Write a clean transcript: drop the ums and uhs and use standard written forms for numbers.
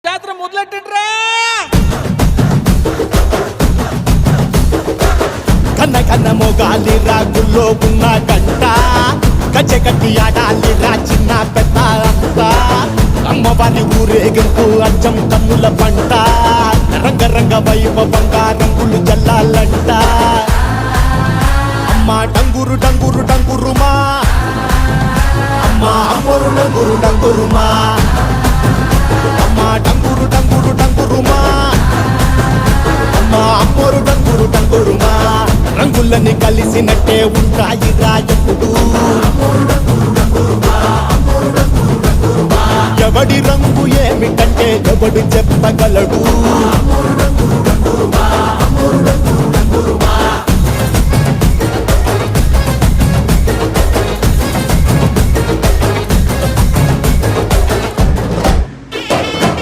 జాతర మొదలెట్టండిరా. కన్న కన్న మొగాలి రాగుల్లో ఉన్న గంట గజ్జె కట్టి ఆడాలి రా చిన్న పెద్ద అంతా అమ్మవారి ఊరేగింపు అచ్చం కన్నుల పంట రంగరంగ వైభవంగా రంగులు జల్లాలంట అమ్మ డంగురు డంగురు డంగురుమా అమ్మ అమ్మోరు డంగురు డంగురుమా అమ్మ డంగురు డంగురు డంగురుమా అమ్మ అమ్మోరు డంగురు డంగురుమా రంగులని కలిసినట్టే ఉంటాయి రాయప్పుడు ఎవడి రంగు ఏమిటంటే ఎవడు చెప్పగలడు.